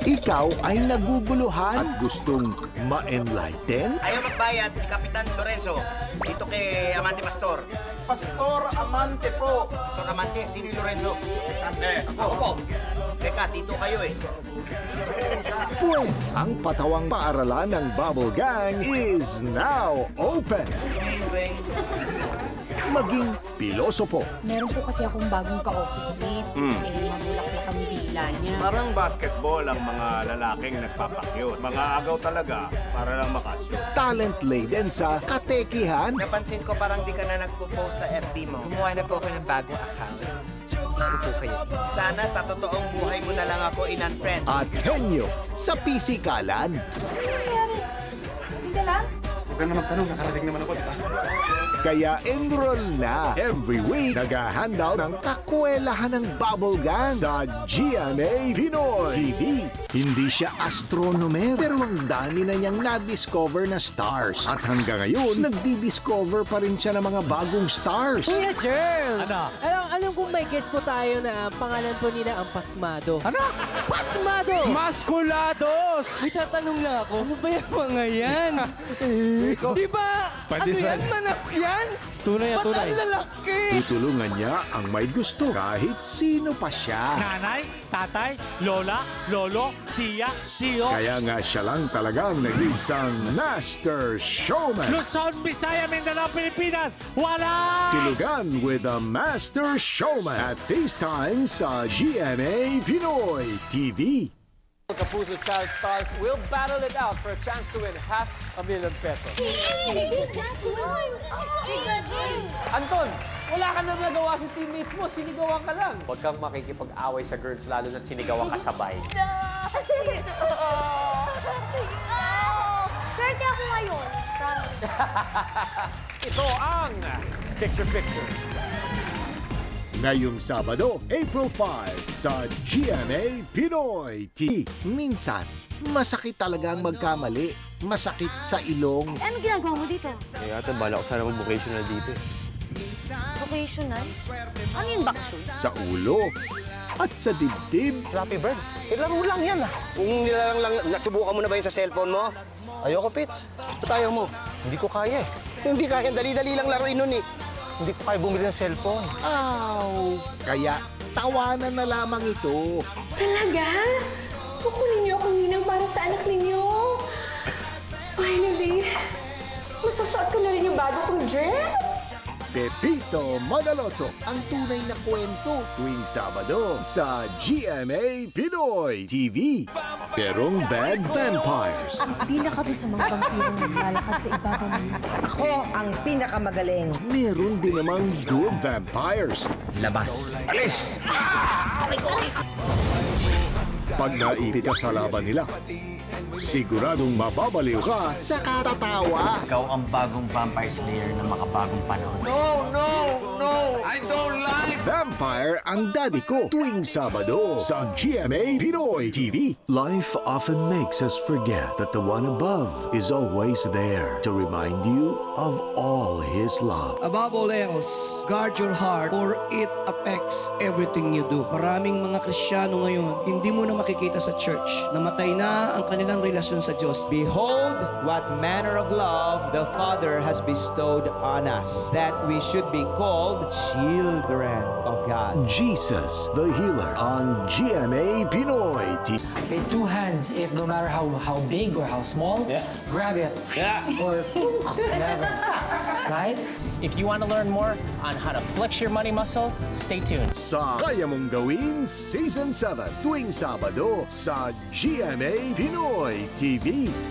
Ikaw ay naguguluhan at gustong ma-enlighten? Ayaw magbayad ni Kapitan Lorenzo dito kay Amante Pastor. Pastor Amante po. Pastor Amante, sino yung Lorenzo? Ako po. Teka, dito kayo eh. Pues ang patawang paaralan ng Bubble Gang is now open. Amazing. Maging pilosopo, Meron po kasi akong bagong ka-office mate. Mamulaklak ang dila niya. Parang basketball ang mga lalaking nagpapakyut. Mga agaw talaga para lang makashoot. talent-laden sa katekihan, Napansin ko parang di ka na nagpo-post sa FB mo. Gumawa na po ako ng bagong account. Ano po kayo? Sana sa totoong buhay mo na lang ako in-unfriend. at henyo sa pisikalan. Hindi lang. Huwag ka na magtanong, nakarating naman ako, di ba? Kaya enroll na. Every week, nag-handout ng kakwelahan ng Bubble Gang sa GMA Pinoy TV. Hindi siya astronomer, pero ang dami na niyang na-discover na stars. At hanggang ngayon, nagdi-discover pa rin siya ng mga bagong stars. Kuya Charles! Alam kong may guess po tayo na ang pangalan po nila ang Pasmado. Ano? Pasmado! Maskulados! May tatanong lang ako, ano ba yung mga yan? Di ba? Ano yan? Manas yan? Tunay Ba't ang lalaki? Tutulungan niya ang may gusto kahit sino pa siya. Nanay, tatay, lola, lolo, tiya, tiyo, Kaya nga siya lang talagang nag-isang master showman. Luzon, Visaya, Mindanao, Pilipinas, wala! Tulugan with the Master Showman at this time sa GMA Pinoy TV. Kapuso Child Stars will battle it out for a chance to win $500,000 pesos. Anton, wala ka na nagawa sa teammates mo, sinigawan ka lang. Huwag kang makikipag-away sa girls, lalo na sinigawan ka sabay. Swerte ako ngayon. Promise. Ito ang Picture Picture. Ngayong Sabado, April 5 sa GMA Pinoy TV. Minsan, masakit talaga ang magkamali. Masakit sa ilong. Ano ginagawa mo dito? Ate, bala ko sana mag-vocational dito. Vocational? Ano yung backstory? Sa ulo. At sa dibdib. Flappy Bird, laro lang yan ah. Kung nilalang lang, nasubukan mo na ba yun sa cellphone mo? Ayoko, Pits. Ba't ayaw mo? Hindi ko kaya eh. Hindi kaya, dali-dali lang laruin nun eh. Hindi ko kaya bumili ng cellphone. Aw! Kaya, tawanan na lamang ito. Talaga? Kukunin niyo akong ninang para sa anak ninyo. Finally, masusuot ko na rin yung bago kong dress. Pepito Manaloto, ang tunay na kwento tuwing Sabado sa GMA Pinoy TV. Perong Bad Vampires. Ang pinakamasamang vampirong naglalakad sa ibabaw ng lupa. Ako ang pinakamagaling. Meron din namang Good Vampires. Labas. Pag naipit ka sa laban nila, siguradong mababaliw ka sa katatawa. Ikaw ang bagong vampire slayer na makabagong panahon. Vampire ang daddy ko tuwing Sabado sa GMA Pinoy TV. Life often makes us forget that the one above is always there to remind you of all His love. Above all else, guard your heart for it affects everything you do. Maraming mga Kristiyano ngayon, hindi mo na makikita sa church. Namatay na ang kanilang relasyon sa Diyos. Behold, what manner of love the Father has bestowed on us, that we should be called children of God. Jesus, the Healer on GMA Pinoy TV. Okay, two hands, if no matter how big or how small, grab it. Or whatever. Right? If you want to learn more on how to flex your money muscle, stay tuned. Sa Kaya Mong Gawin Season 7 tuwing Sabado sa GMA Pinoy TV.